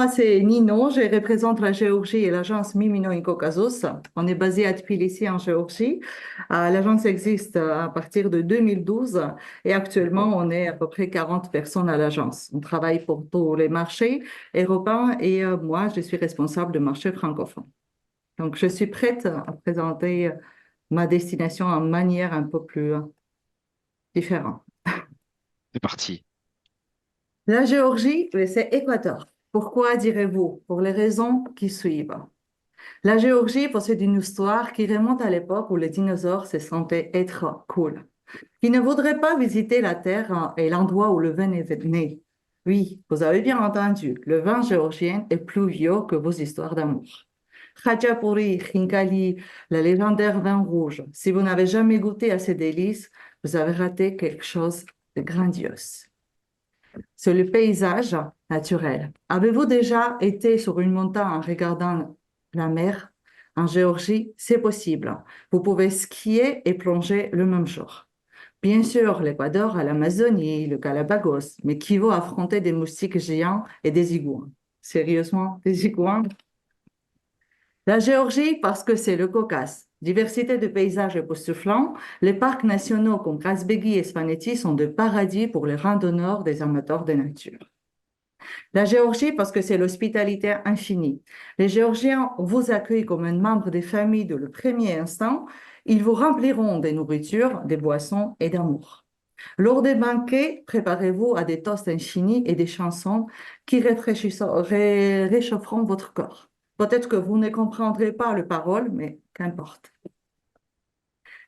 moi, c'est Nino. Je représente la Géorgie et l'agence Mimino Caucasus. On est basé à Tbilissi, en Géorgie. L'agence existe à partir de 2012 et actuellement, on est à peu près 40 personnes à l'agence. On travaille pour tous les marchés européens et moi, je suis responsable du marché francophone. Donc, je suis prête à présenter ma destination en manière un peu plus différente. C'est parti. La Géorgie, c'est Équateur. Pourquoi direz-vous? Pour les raisons qui suivent. La Géorgie possède une histoire qui remonte à l'époque où les dinosaures se sentaient être cool, qui ne voudraient pas visiter la Terre et l'endroit où le vin est né. Oui, vous avez bien entendu, le vin géorgien est plus vieux que vos histoires d'amour. Khachapuri, Khinkali, le légendaire vin rouge. Si vous n'avez jamais goûté à ces délices, vous avez raté quelque chose de grandiose. C'est le paysage naturel. Avez-vous déjà été sur une montagne en regardant la mer? En Géorgie, c'est possible. Vous pouvez skier et plonger le même jour. Bien sûr, l'Équateur a l'Amazonie, le Galapagos, mais qui va affronter des moustiques géants et des iguanes? Sérieusement, des iguanes? La Géorgie, parce que c'est le Caucase. Diversité de paysages époustouflants, les parcs nationaux comme Kazbegi et Svaneti sont de paradis pour les randonneurs des amateurs de nature. La Géorgie, parce que c'est l'hospitalité infinie. Les Géorgiens vous accueillent comme un membre des familles de le premier instant. Ils vous rempliront des nourritures, des boissons et d'amour. Lors des banquets, préparez-vous à des toasts infinis et des chansons qui réchaufferont votre corps. Peut-être que vous ne comprendrez pas les paroles, mais qu'importe.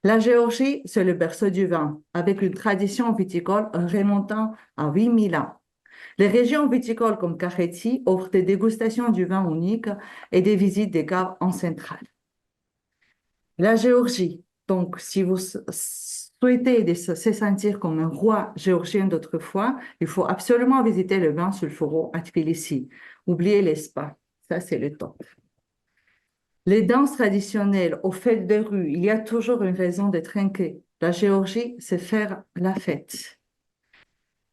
La Géorgie, c'est le berceau du vin, avec une tradition viticole remontant à 8000 ans. Les régions viticoles comme Kakheti offrent des dégustations du vin unique et des visites des caves en centrale. La Géorgie, donc si vous souhaitez se sentir comme un roi géorgien d'autrefois, il faut absolument visiter le vin sulfuro à Tbilissi. Oubliez les spas, ça c'est le top. Les danses traditionnelles, aux fêtes de rue, il y a toujours une raison de trinquer. La Géorgie, c'est faire la fête.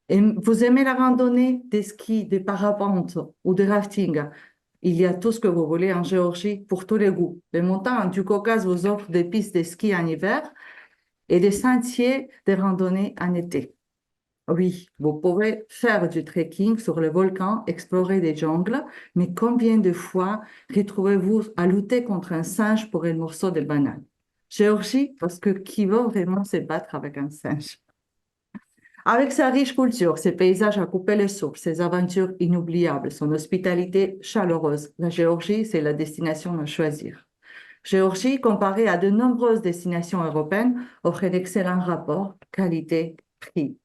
Et vous aimez la randonnée, des skis, des parapentes ou des rafting? Il y a tout ce que vous voulez en Géorgie pour tous les goûts. Les montagnes du Caucase vous offrent des pistes de ski en hiver et des sentiers de randonnée en été. Oui, vous pouvez faire du trekking sur le volcan, explorer des jungles, mais combien de fois retrouvez-vous à lutter contre un singe pour un morceau de banane? Géorgie, parce que qui va vraiment se battre avec un singe? Avec sa riche culture, ses paysages à couper le souffle, ses aventures inoubliables, son hospitalité chaleureuse, la Géorgie, c'est la destination à choisir. Géorgie, comparée à de nombreuses destinations européennes, offre un excellent rapport qualité-prix.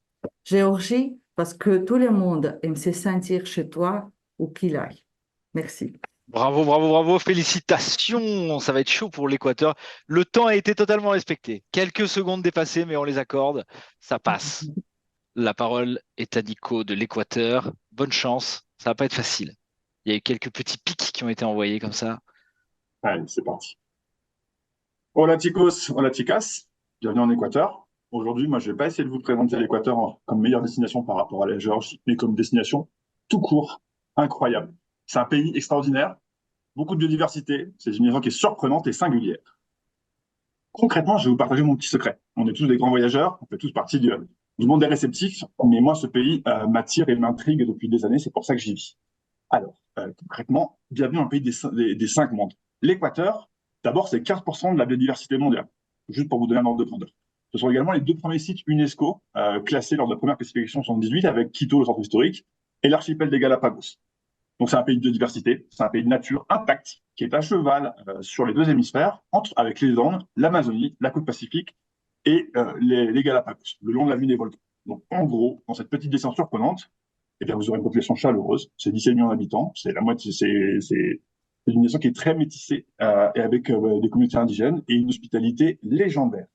Géorgie, parce que tout le monde aime se sentir chez toi où qu'il aille. Merci. Bravo, bravo, bravo. Félicitations. Ça va être chaud pour l'Équateur. Le temps a été totalement respecté. Quelques secondes dépassées, mais on les accorde. Ça passe. La parole est à Nico de l'Équateur. Bonne chance. Ça va pas être facile. Il y a eu quelques petits pics qui ont été envoyés comme ça. Allez, c'est parti. Hola chicos, hola chicas, bienvenue en Équateur. Aujourd'hui, moi, je vais pas essayer de vous présenter l'Équateur comme meilleure destination par rapport à la Géorgie, mais comme destination tout court, incroyable. C'est un pays extraordinaire, beaucoup de biodiversité, c'est une région qui est surprenante et singulière. Concrètement, je vais vous partager mon petit secret. On est tous des grands voyageurs, on fait tous partie du monde des réceptifs, mais moi, ce pays m'attire et m'intrigue depuis des années, c'est pour ça que j'y vis. Alors, concrètement, bienvenue dans le pays des cinq mondes. L'Équateur, d'abord, c'est 15% de la biodiversité mondiale, juste pour vous donner un ordre de grandeur. Ce sont également les deux premiers sites UNESCO classés lors de la première classification en 78 avec Quito, le centre historique, et l'archipel des Galapagos. Donc, c'est un pays de biodiversité, c'est un pays de nature intacte qui est à cheval sur les deux hémisphères, avec les Andes, l'Amazonie, la côte Pacifique et les Galapagos, le long de la vue des volcans. Donc, en gros, dans cette petite descente surprenante, eh bien, vous aurez une population chaleureuse. C'est 17 millions d'habitants. C'est la moitié, c'est une nation qui est très métissée et avec des communautés indigènes et une hospitalité légendaire.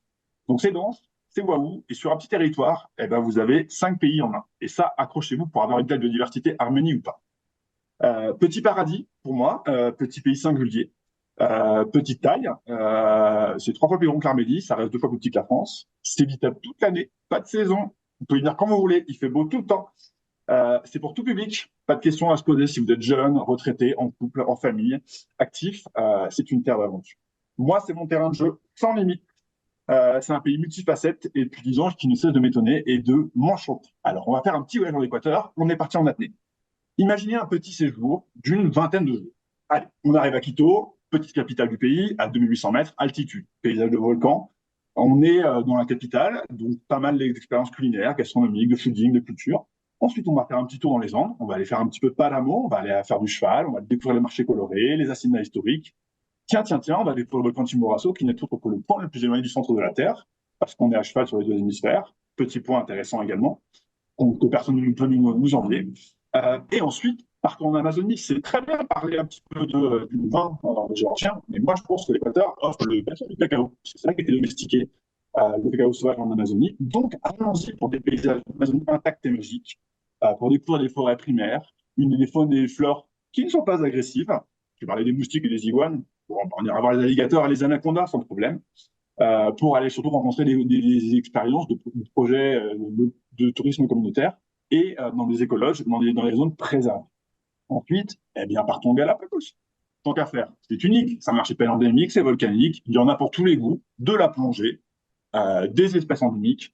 Donc, c'est dense, c'est waouh. Et sur un petit territoire, eh ben, vous avez 5 pays en un. Et ça, accrochez-vous pour avoir une telle biodiversité, Arménie ou pas. Petit paradis pour moi, petit pays singulier. Petite taille, c'est 3 fois plus grand que l'Arménie, ça reste 2 fois plus petit que la France. C'est visitable toute l'année, pas de saison. Vous pouvez venir quand vous voulez, il fait beau tout le temps. C'est pour tout public. Pas de questions à se poser si vous êtes jeune, retraité, en couple, en famille, actif. C'est une terre d'aventure. Moi, c'est mon terrain de jeu sans limite. C'est un pays multifacette et depuis 10 ans qui ne cesse de m'étonner et de m'enchanter. Alors, on va faire un petit voyage en Équateur. On est parti en apnée. Imaginez un petit séjour d'une vingtaine de jours. Allez, on arrive à Quito, petite capitale du pays, à 2800 mètres, altitude, paysage de volcan. On est dans la capitale, donc pas mal d'expériences culinaires, gastronomiques, de fooding, de culture. Ensuite, on va faire un petit tour dans les Andes, on va aller faire un petit peu de palamo, on va aller faire du cheval, on va découvrir les marchés colorés, les haciendas historiques. Tiens, on va découvrir le volcan Chimborazo, qui n'est autre que le point le plus éloigné du centre de la Terre, parce qu'on est à cheval sur les deux hémisphères. Petit point intéressant également, que personne ne peut nous envier. Et ensuite, partir en Amazonie, c'est très bien parler un petit peu du vin géorgien, mais moi je pense que l'Équateur offre le meilleur du cacao, parce que c'est là qui a été domestiqué, le cacao sauvage en Amazonie. Donc allons-y pour des paysages d'Amazonie intacts et magiques, pour découvrir des forêts primaires, des faunes et des fleurs qui ne sont pas agressives. Je parlais des moustiques et des iguanes. Bon, on ira voir les alligators et les anacondas sans problème. Pour aller surtout rencontrer des expériences de projets de tourisme communautaire et dans des écologes, dans les zones préservées. Ensuite, eh bien, partons au Galapagos. Tant qu'à faire, c'est unique, c'est un archipel endémique, c'est volcanique, il y en a pour tous les goûts, de la plongée, des espèces endémiques,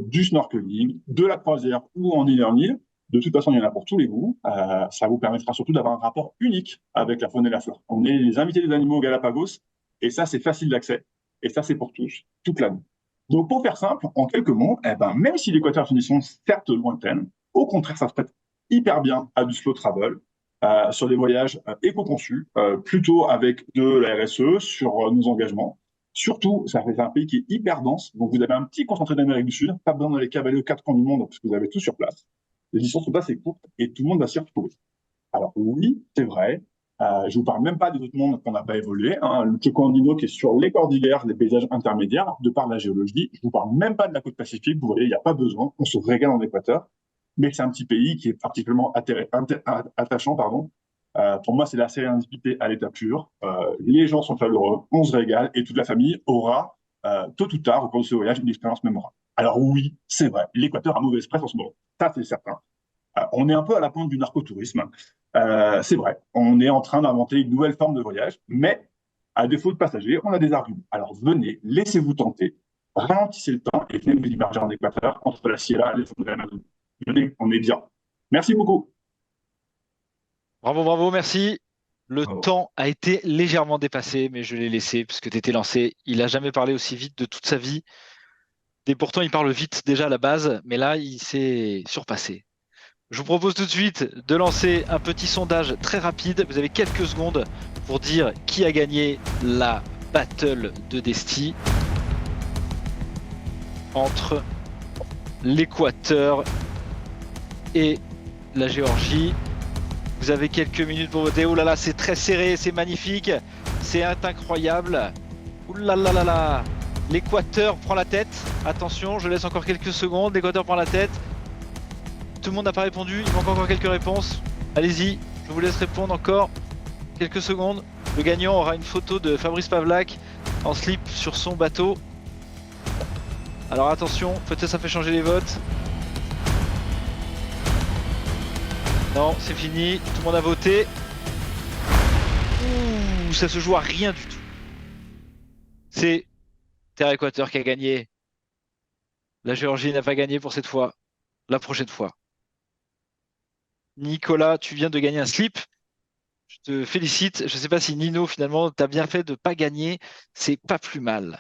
du snorkeling, de la croisière ou en île en île. De toute façon, il y en a pour tous les goûts. Ça vous permettra surtout d'avoir un rapport unique avec la faune et la flore. On est les invités des animaux au Galapagos, et ça, c'est facile d'accès. Et ça, c'est pour tous, toute l'année. Donc, pour faire simple, en quelques mots, eh ben, même si l'Équateur est une mission certes lointaine, au contraire, ça se prête hyper bien à du slow travel, sur des voyages éco-conçus, plutôt avec de la RSE sur nos engagements. Surtout, ça fait un pays qui est hyper dense, donc vous avez un petit concentré d'Amérique du Sud, pas besoin d'aller cavaler aux quatre coins du monde, parce que vous avez tout sur place. Les distances sont pas assez courtes et tout le monde va s'y retrouver. Alors oui, c'est vrai, je vous parle même pas des autres mondes qu'on n'a pas évolué. Hein. Le Choco Andino qui est sur les cordillères, les paysages intermédiaires, de par la géologie. Je vous parle même pas de la côte pacifique. Vous voyez, il n'y a pas besoin. On se régale en Équateur. Mais c'est un petit pays qui est particulièrement attachant. Pour moi, c'est la sérendipité à l'état pur. Les gens sont chaleureux, on se régale et toute la famille aura, tôt ou tard, au cours de ce voyage, une expérience mémorable. Alors oui, c'est vrai, l'Équateur a mauvaise presse en ce moment. Ça, c'est certain. On est un peu à la pointe du narcotourisme. C'est vrai, on est en train d'inventer une nouvelle forme de voyage, mais à défaut de passagers, on a des arguments. Alors venez, laissez-vous tenter, ralentissez le temps et venez vous immerger en Équateur entre la Sierra et les fonds de l'Amazonie. Venez, on est bien. Merci beaucoup. Bravo, bravo, merci. Le temps a été légèrement dépassé, mais je l'ai laissé parce que tu étais lancé. Il n'a jamais parlé aussi vite de toute sa vie. Et pourtant, il parle vite déjà à la base, mais là, il s'est surpassé. Je vous propose tout de suite de lancer un petit sondage très rapide. Vous avez quelques secondes pour dire qui a gagné la battle de Desti entre l'Équateur et la Géorgie. Vous avez quelques minutes pour voter. Oh là là, c'est très serré, c'est magnifique, c'est incroyable. Oh là là là là. L'Équateur prend la tête. Attention, je laisse encore quelques secondes. L'Équateur prend la tête. Tout le monde n'a pas répondu. Il manque encore quelques réponses. Allez-y, je vous laisse répondre encore quelques secondes. Le gagnant aura une photo de Fabrice Pavlak en slip sur son bateau. Alors attention, peut-être ça fait changer les votes. Non, c'est fini. Tout le monde a voté. Ouh, ça se joue à rien du tout. C'est Terre Équateur qui a gagné. La Géorgie n'a pas gagné pour cette fois. La prochaine fois. Nicolas, tu viens de gagner un slip. Je te félicite. Je ne sais pas si Nino, finalement, t'as bien fait de ne pas gagner. C'est pas plus mal.